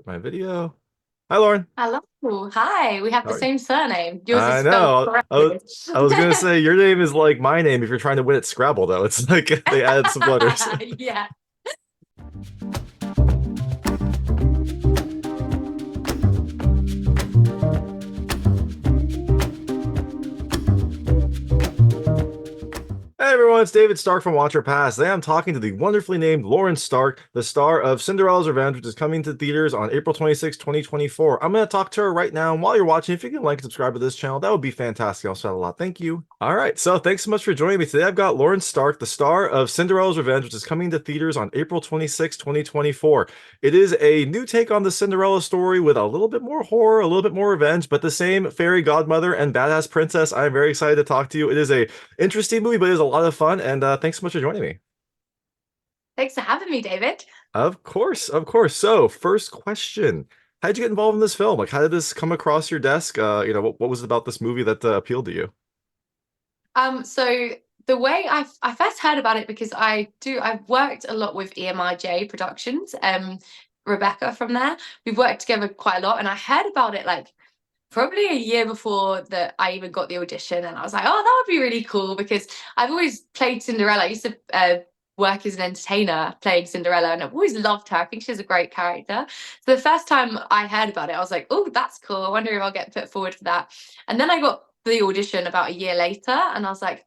my video. Hi, Lauren. Hello. Hi. We have How the are you? same surname. Yours is I spelled know. correctly. I was gonna say your name is like my name if you're trying to win at Scrabble, though. It's like they added some letters. Yeah. Hey everyone, it's David Stark from Watcher Pass. Today I'm talking to the wonderfully named Lauren Stark, the star of Cinderella's Revenge, which is coming to theaters on April 26, 2024. I'm going to talk to her right now. And while you're watching, if you can like and subscribe to this channel, that would be fantastic. I'll shout a lot. Thank you. All right, so thanks so much for joining me today. I've got Lauren Stark, the star of Cinderella's Revenge, which is coming to theaters on April 26, 2024. It is a new take on the Cinderella story with a little bit more horror, a little bit more revenge, but the same fairy godmother and badass princess. I'm very excited to talk to you. It is a interesting movie, but it is a lot of fun. And thanks so much for joining me. Thanks for having me, David. Of course, of course. So, first question: how did you get involved in this film? Like, how did this come across your desk? What was it about this movie that appealed to you? So the way I first heard about it because I've worked a lot with EMIJ Productions, Rebecca from there. We've worked together quite a lot, and I heard about it like probably a year before that I even got the audition, and I was like, oh, that would be really cool because I've always played Cinderella. I used to work as an entertainer playing Cinderella, and I've always loved her. I think she's a great character. So the first time I heard about it, I was like, oh, that's cool. I wonder if I'll get put forward for that. And then I got the audition about a year later, and I was like,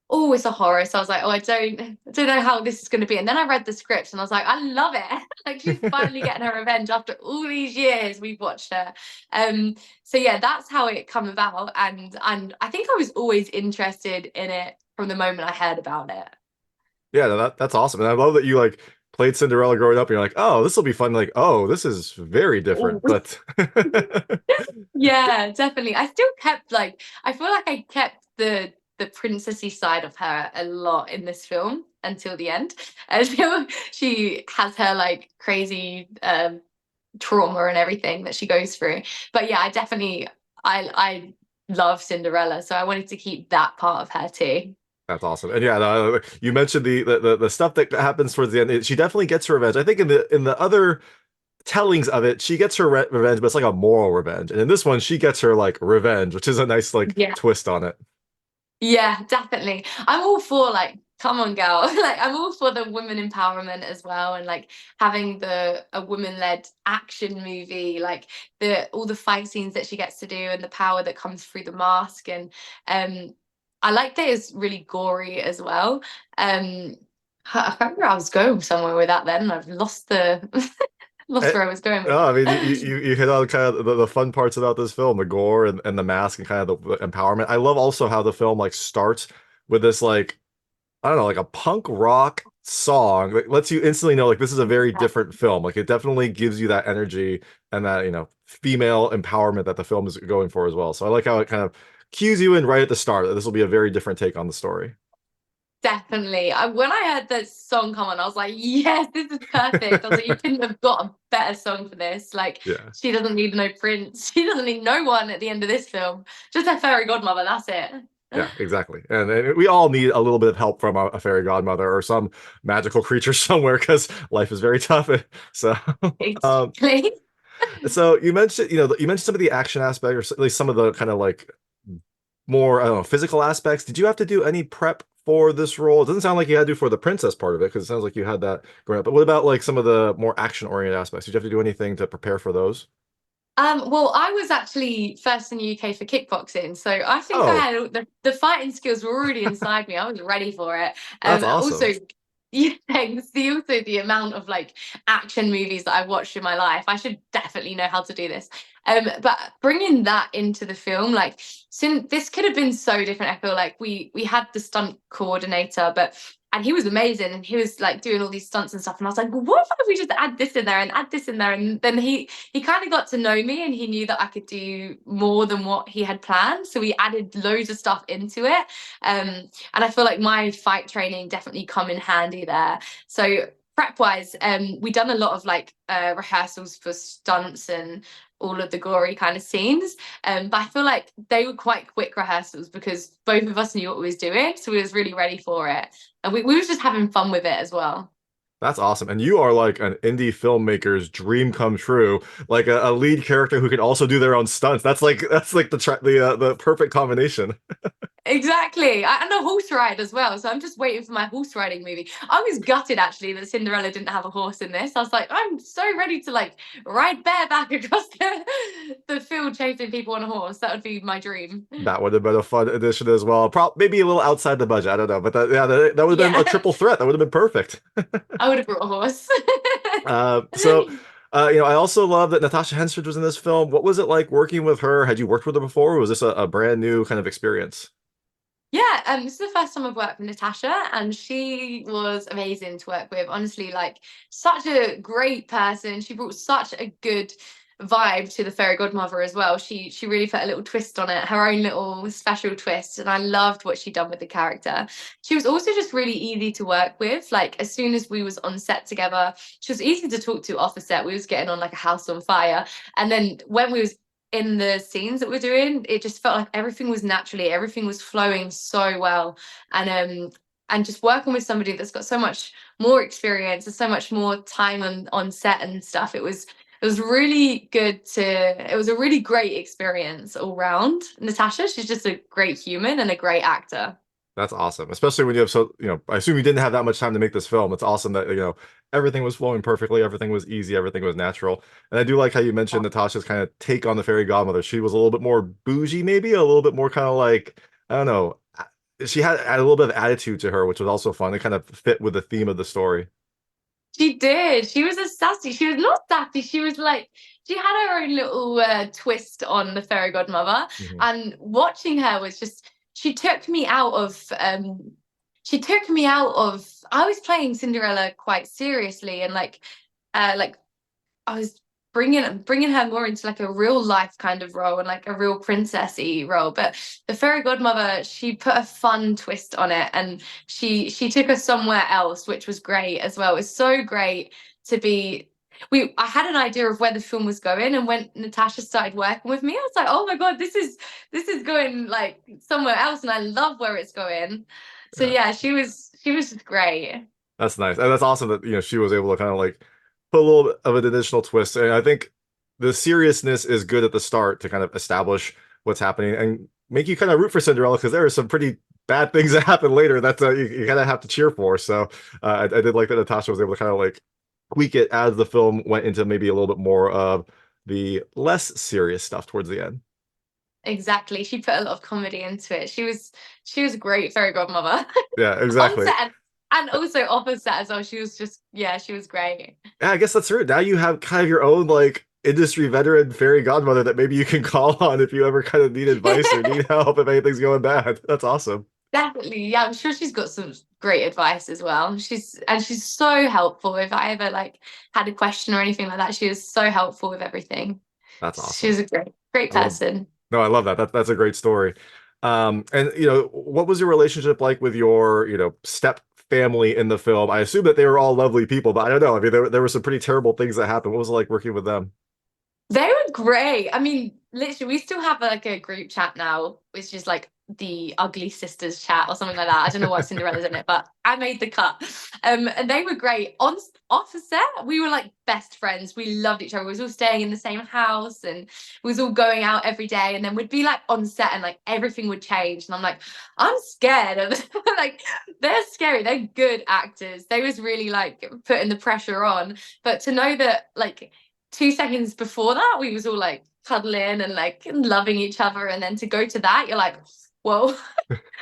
oh, it's a horror. So I was like, oh, I don't know how this is going to be. And then I read the script and I was like, I love it. Like she's finally getting her revenge after all these years we've watched her. Um, so yeah, that's how it come about. And I think I was always interested in it from the moment I heard about it. Yeah, no, that's awesome, and I love that you like played Cinderella growing up. And you're like, oh, this will be fun. Like, oh, this is very different, Oh, but yeah, definitely. I still kept like I feel like I kept the princessy side of her a lot in this film until the end. Until she has her like crazy trauma and everything that she goes through. But yeah, I love Cinderella, so I wanted to keep that part of her too. That's awesome. And yeah, no, you mentioned the stuff that happens towards the end. She definitely gets her revenge. I think in the other tellings of it, she gets her revenge, but it's like a moral revenge. And in this one, she gets her like revenge, which is a nice like Yeah. twist on it. Yeah, definitely. I'm all for like, come on, girl. Like, I'm all for the women empowerment as well, and like having the a woman-led action movie, like the all the fight scenes that she gets to do, and the power that comes through the mask. And I like that it's really gory as well. I can't remember I was going somewhere with that. Then I've lost the lost Eh, where I was going with no, I mean that. you hit on kind of the fun parts about this film, the gore and the mask and kind of the empowerment. I love also how the film like starts with this like I don't know, like a punk rock song that lets you instantly know like this is a very different film. Like it definitely gives you that energy and that, female empowerment that the film is going for as well. So I like how it kind of cues you in right at the start that this will be a very different take on the story. Definitely. When I heard that song come on, I was like, yes, this is perfect. I was like, you couldn't have got a better song for this. Like, Yeah. she doesn't need no prince. She doesn't need no one at the end of this film. Just a fairy godmother. That's it. Yeah, exactly. And we all need a little bit of help from a fairy godmother or some magical creature somewhere because life is very tough. So, um, Exactly. so you mentioned some of the action aspect, or at least some of the kind of like more, I don't know, physical aspects. Did you have to do any prep for this role? It doesn't sound like you had to for the princess part of it because it sounds like you had that growing up. But what about like some of the more action-oriented aspects? Did you have to do anything to prepare for those? Well, I was actually first in the UK for kickboxing, so I think I Oh, had the fighting skills were already inside me. I was ready for it. that's Also, awesome. yeah, thanks. The amount of like action movies that I've watched in my life, I should definitely know how to do this. But bringing that into the film, like, since this could have been so different. I feel like we had the stunt coordinator, but and he was amazing and he was like doing all these stunts and stuff, and I was like, well, what if we just add this in there and add this in there? And then he kind of got to know me and he knew that I could do more than what he had planned, so he added loads of stuff into it. And I feel like my fight training definitely come in handy there. So prep wise, we done a lot of like rehearsals for stunts and all of the gory kind of scenes. But I feel like they were quite quick rehearsals because both of us knew what we was doing, so we was really ready for it. And we was just having fun with it as well. That's awesome. And you are like an indie filmmaker's dream come true. Like a lead character who can also do their own stunts. That's like the perfect combination. Exactly. And a horse ride as well. So I'm just waiting for my horse riding movie. I was gutted actually that Cinderella didn't have a horse in this. I was like, I'm so ready to like ride bareback across the field chasing people on a horse. That would be my dream. That would have been a fun addition as well. Maybe a little outside the budget. I don't know, but that would have been a Yeah, triple threat. That would have been perfect. I would have brought a horse. So, I also love that Natasha Henstridge was in this film. What was it like working with her? Had you worked with her before, or was this a brand new kind of experience? Yeah, this is the first time I've worked with Natasha, and she was amazing to work with. Honestly, like such a great person. She brought such a good vibe to the Fairy Godmother as well. She really put a little twist on it, her own little special twist, and I loved what she done with the character. She was also just really easy to work with. Like as soon as we was on set together, she was easy to talk to off the set. We was getting on like a house on fire, and then when we was in the scenes that we're doing, it just felt like everything was flowing so well. And just working with somebody that's got so much more experience and so much more time on set and stuff, it was really good it was a really great experience all round. Natasha, she's just a great human and a great actor. That's awesome, especially when you have I assume you didn't have that much time to make this film. It's awesome that, everything was flowing perfectly, everything was easy, everything was natural. And I do like how you mentioned Natasha's kind of take on the fairy godmother. She was a little bit more bougie, maybe a little bit more kind of like, I don't know. She had a little bit of attitude to her, which was also fun. It kind of fit with the theme of the story. She did. She was a sassy. She was not sassy. She was like, she had her own little twist on the fairy godmother. Mhm. And watching her was just, she took me out of, I was playing Cinderella quite seriously and like I was bringing her more into like a real life kind of role and like a real princessy role. But the fairy godmother, she put a fun twist on it, and she took us somewhere else, which was great as well. It was so great to be. I had an idea of where the film was going, and when Natasha started working with me, I was like, oh my god, this is going like somewhere else, and I love where it's going. So Yeah. yeah, she was just great. That's nice. And that's awesome that, she was able to kind of like put a little bit of an additional twist. And I think the seriousness is good at the start to kind of establish what's happening and make you kind of root for Cinderella because there are some pretty bad things that happen later that you kind of have to cheer for. So I did like that Natasha was able to kind of like tweak it as the film went into maybe a little bit more of the less serious stuff towards the end. Exactly. She put a lot of comedy into it. She was a great fairy godmother Yeah, on exactly. set and also off of set as well. She was just yeah, she was great. Yeah, I guess that's true. Now you have kind of your own like industry veteran fairy godmother that maybe you can call on if you ever kind of need advice or need help if anything's going bad. That's awesome. Definitely. Yeah, I'm sure she's got some great advice as well. She's so helpful. If I ever like had a question or anything like that, she was so helpful with everything. That's She awesome. was a great I love person. No, I love that. That's a great story. And what was your relationship like with your, step family in the film? I assume that they were all lovely people, but I don't know. I mean, there were some pretty terrible things that happened. What was it like working with them? They were great. I mean, literally, we still have like a group chat now, which is like the ugly sisters chat or something like that. I don't know why Cinderella's in it, but I made the cut. And they were great. Off the set, we were like best friends. We loved each other. We was all staying in the same house and we was all going out every day. And then we'd be like on set and like everything would change. And I'm like, I'm scared of like they're scary. They're good actors. They was really like putting the pressure on. But to know that like 2 seconds before that we was all like cuddling and like loving each other, and then to go to that you're like whoa.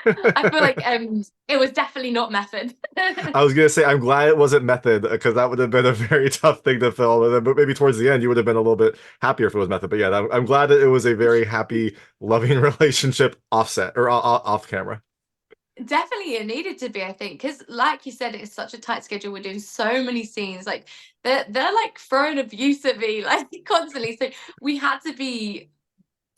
I feel like it was definitely not method. I was gonna say I'm glad it wasn't method because that would have been a very tough thing to film, and then but maybe towards the end you would have been a little bit happier if it was method. But yeah, I'm glad that it was a very happy, loving relationship offset or off camera. Definitely it needed to be, I think, because like you said, it's such a tight schedule. We're doing so many scenes, like they're like throwing abuse at me like constantly, so we had to be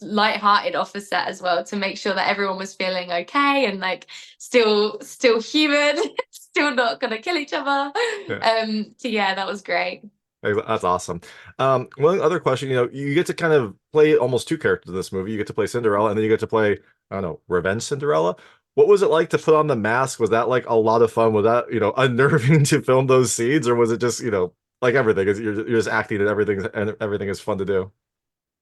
light-hearted off the set as well to make sure that everyone was feeling okay and like still human, still not gonna kill each other. Yeah. So yeah, that was great. Hey, that's awesome. One other question, you get to kind of play almost two characters in this movie. You get to play Cinderella, and then you get to play, I don't know, Revenge Cinderella. What was it like to put on the mask? Was that like a lot of fun? Was that, unnerving to film those scenes, or was it just, like everything is you're just acting and everything is fun to do?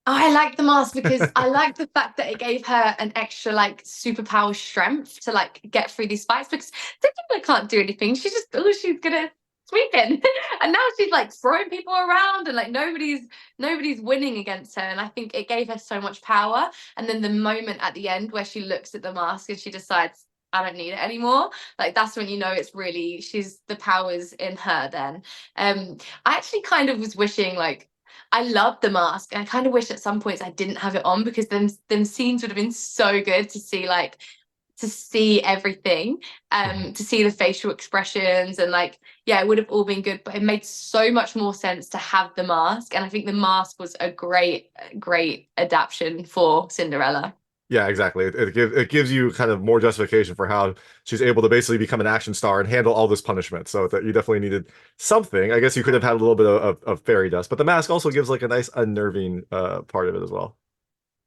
I like the mask because I like the fact that it gave her an extra like superpower strength to like get through these fights because technically can't do anything. She's gonna sweep in. And now she's like throwing people around and like nobody's winning against her. And I think it gave her so much power. And then the moment at the end where she looks at the mask and she decides I don't need it anymore. Like that's when you know it's really she's the powers in her then. I actually kind of was wishing like I love the mask. And I kind of wish at some points I didn't have it on because then scenes would have been so good to see like to see everything, Mhm. to see the facial expressions and like yeah, it would have all been good. But it made so much more sense to have the mask, and I think the mask was a great adaptation for Cinderella. Yeah, exactly. It gives you kind of more justification for how she's able to basically become an action star and handle all this punishment. So that you definitely needed something. I guess you could have had a little bit of fairy dust, but the mask also gives like a nice unnerving part of it as well.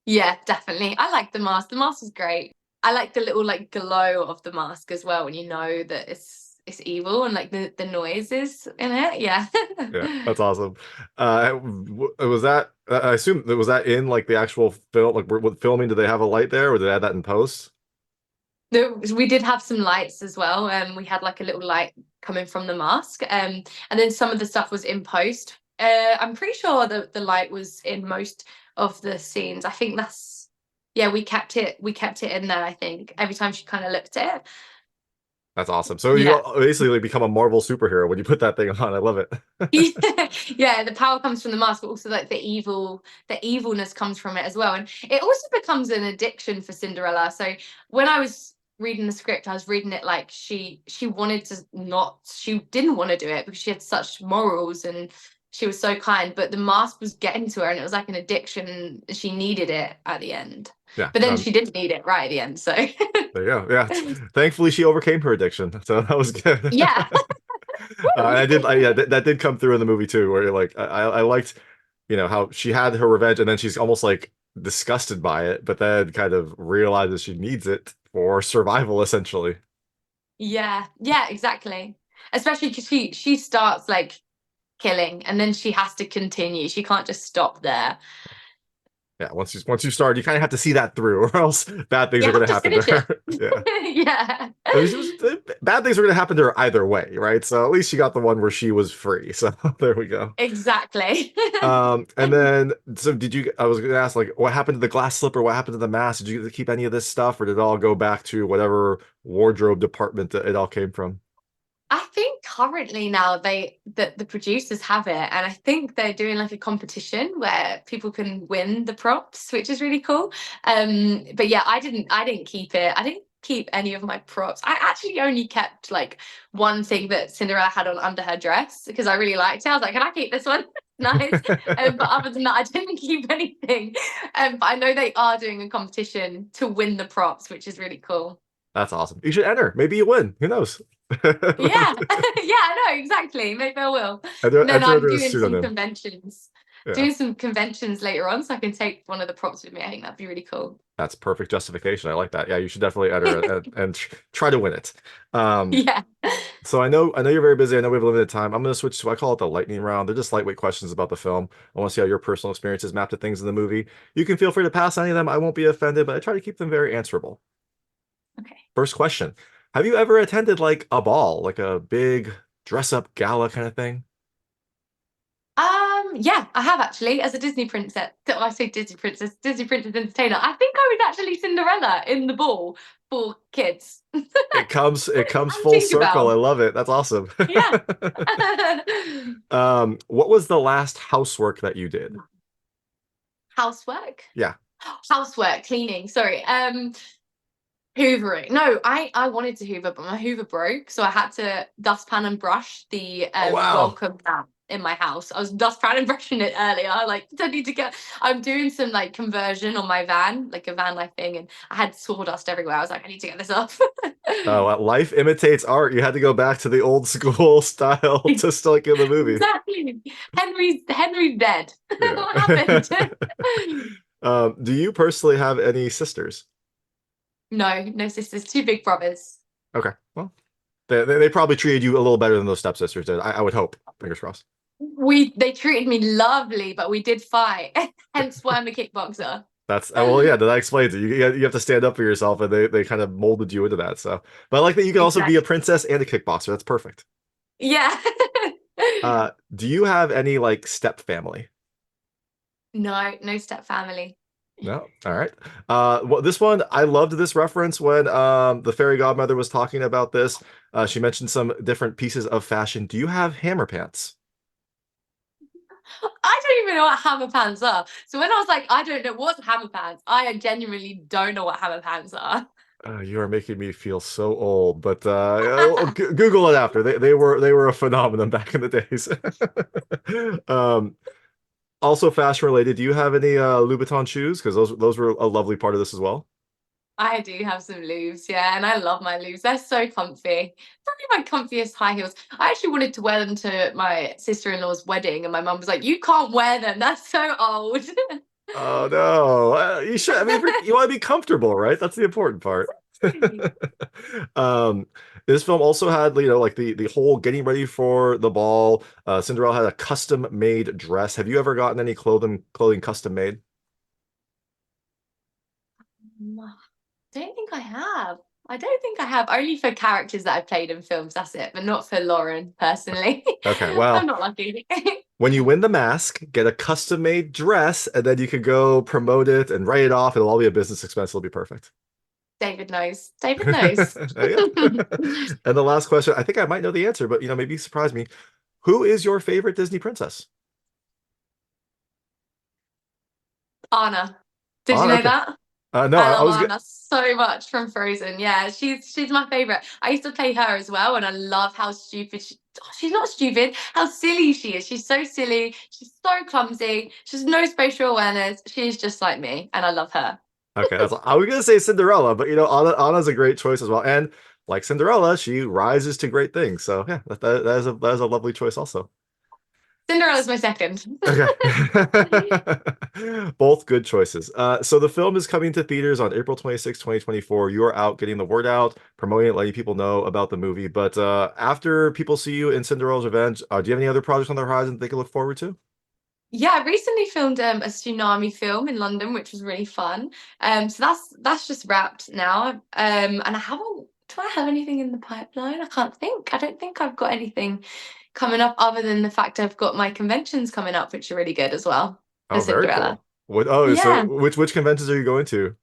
Yeah, definitely. I like the mask. The mask is great. I like the little like glow of the mask as well when you know that it's evil and like the noises in it. Yeah. Yeah, that's awesome. Was that I assume that was that in like the actual film, like with filming, did they have a light there or did they add that in post? We did have some lights as well. We had like a little light coming from the mask. And then some of the stuff was in post. I'm pretty sure the light was in most of the scenes. I think that's yeah, we kept it in there, I think. Every time she kind of looked at it. That's awesome. So you Yeah. basically become a Marvel superhero when you put that thing on. I love it. Yeah, the power comes from the mask, but also like the evilness comes from it as well. And it also becomes an addiction for Cinderella. So when I was reading the script, I was reading it like she wanted to not, she didn't want to do it because she had such morals and she was so kind, but the mask was getting to her and it was like an addiction. She needed it at the end. Yeah, But then she didn't need it right at the end. So there you go. Yeah, thankfully she overcame her addiction, so that was good. yeah. Yeah, that did come through in the movie too, where like I liked, how she had her revenge and then she's almost like disgusted by it, but then kind of realizes she needs it for survival, essentially. Yeah, exactly. Especially because she starts like killing and then she has to continue. She can't just stop there. Yeah, once you start, you kind of have to see that through, or else bad things You are going have to to happen to finish it. her. Yeah. Yeah. Bad things are going to happen to her either way, right? So at least she got the one where she was free. So there we go. Exactly. And then, so I was going to ask, like, what happened to the glass slipper? What happened to the mask? Did you get to keep any of this stuff, or did it all go back to whatever wardrobe department that it all came from? I think currently now the producers have it, and I think they're doing like a competition where people can win the props, which is really cool. But yeah, I didn't keep it. I didn't keep any of my props. I actually only kept like one thing that Cinderella had on under her dress because I really liked it. I was like, can I keep this one? Nice. But other than that, I didn't keep anything. But I know they are doing a competition to win the props, which is really cool. That's awesome. You should enter. Maybe you win. Who knows? Yeah, yeah, I know exactly. Maybe I will. No, Enter I'm under a doing some pseudonym. conventions, Yeah. doing some conventions later on, so I can take one of the props with me. I think that'd be really cool. That's perfect justification. I like that. Yeah, you should definitely enter it and try to win it. Um, Yeah. so I know you're very busy. I know we have limited time. I'm going to switch to I call it the lightning round. They're just lightweight questions about the film. I want to see how your personal experiences map to things in the movie. You can feel free to pass any of them. I won't be offended, but I try to keep them very answerable. Okay. First question: have you ever attended like a ball, like a big dress up gala kind of thing? Yeah, I have actually, as a Disney princess. I say Disney princess entertainer. I think I was actually Cinderella in the ball for kids. It comes I'm full circle. I Tinkerbell. love it. That's awesome. Yeah. What was the last housework that you did? Housework. Yeah. Housework, cleaning. Sorry. Hoovering. No, I wanted to hoover, but my hoover broke, so I had to dustpan and brush the Oh wow. welcome mat in my house. I was dustpan and brushing it earlier. Like, I need to get. I'm doing some like conversion on my van, like a van life thing, and I had sawdust everywhere. I was like, I need to get this off. Life imitates art. You had to go back to the old school style to still like in the movie. Exactly. Henry's dead. Yeah. What happened? Do you personally have any sisters? No, no sisters, two big brothers. Okay, well, they probably treated you a little better than those stepsisters did. I would hope. Fingers crossed. They treated me lovely, but we did fight. Hence why I'm a kickboxer. That's well, yeah. That explains it. You have to stand up for yourself, and they kind of molded you into that. So, but I like that you can also be a Exactly. princess and a kickboxer. That's perfect. Yeah. Do you have any like step family? No, no step family. No. All right. Well, this one I loved this reference when the fairy godmother was talking about this. She mentioned some different pieces of fashion. Do you have hammer pants? I don't even know what hammer pants are. So when I was like, I don't know what's hammer pants, I genuinely don't know what hammer pants are. You are making me feel so old, but Google it after. They were a phenomenon back in the days. Um, Also fashion related. Do you have any Louboutin shoes? Because those were a lovely part of this as well. I do have some Louvs, yeah, and I love my Louvs. They're so comfy. Probably my comfiest high heels. I actually wanted to wear them to my sister-in-law's wedding, and my mum was like, "You can't wear them. That's so old." Oh no, you should. I mean, you want to be comfortable, right? That's the important part. Um, this film also had, like the whole getting ready for the ball. Cinderella had a custom made dress. Have you ever gotten any clothing custom made? Don't think I have. I don't think I have. Only for characters that I've played in films, that's it, but not for Lauren personally. Okay, I'm well, not lucky. when you win the mask, get a custom made dress, and then you can go promote it and write it off. It'll all be a business expense. It'll be perfect. David knows. David knows. Yeah. And the last question, I think I might know the answer, but maybe surprise me. Who is your favorite Disney princess? Anna. Did you Oh, know okay. that? No, I I love was good. Anna so much from Frozen. Yeah, she's my favorite. I used to play her as well, and I love how stupid she's not stupid, how silly she is. She's so silly. She's so clumsy. She's no spatial awareness. She's just like me, and I love her. Okay, I was gonna say Cinderella, but Anna's a great choice as well. And like Cinderella, she rises to great things. So yeah, that is a lovely choice also. Cinderella's my second. Okay. Both good choices. So the film is coming to theaters on April 26, 2024. You are out getting the word out, promoting it, letting people know about the movie. But after people see you in Cinderella's Revenge, do you have any other projects on the horizon they can look forward to? Yeah, I recently filmed a tsunami film in London, which was really fun. So that's just wrapped now. And I haven't. Do I have anything in the pipeline? I can't think. I don't think I've got anything coming up other than the fact I've got my conventions coming up, which are really good as well for Oh, very Cinderella. cool. What? Oh, so Yeah. which conventions are you going to?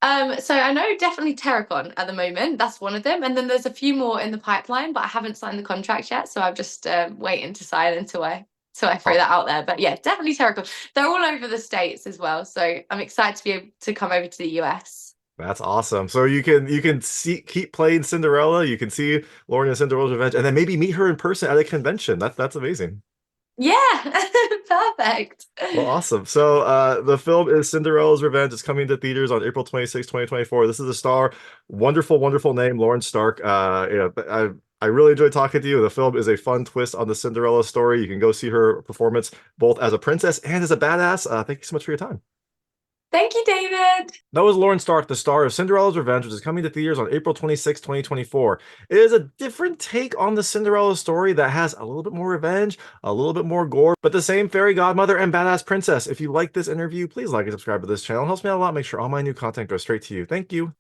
So I know definitely Terracon at the moment. That's one of them, and then there's a few more in the pipeline, but I haven't signed the contract yet, so I'm just waiting to sign until I throw Oh, that out there. But yeah, definitely Terracon. They're all over the states as well, so I'm excited to be able to come over to the US. that's awesome. So you can keep playing Cinderella. You can see Lauren in Cinderella's Revenge, and then maybe meet her in person at a convention. That's amazing. Yeah, perfect. Well, awesome. So the film is Cinderella's Revenge. It's coming to theaters on April 26, 2024. This is a star. Wonderful, wonderful name, Lauren Stark. I really enjoyed talking to you. The film is a fun twist on the Cinderella story. You can go see her performance both as a princess and as a badass. Thank you so much for your time. Thank you, David. That was Lauren Stark, the star of Cinderella's Revenge, which is coming to theaters on April 26, 2024. It is a different take on the Cinderella story that has a little bit more revenge, a little bit more gore, but the same fairy godmother and badass princess. If you like this interview, please like and subscribe to this channel. It helps me out a lot. Make sure all my new content goes straight to you. Thank you.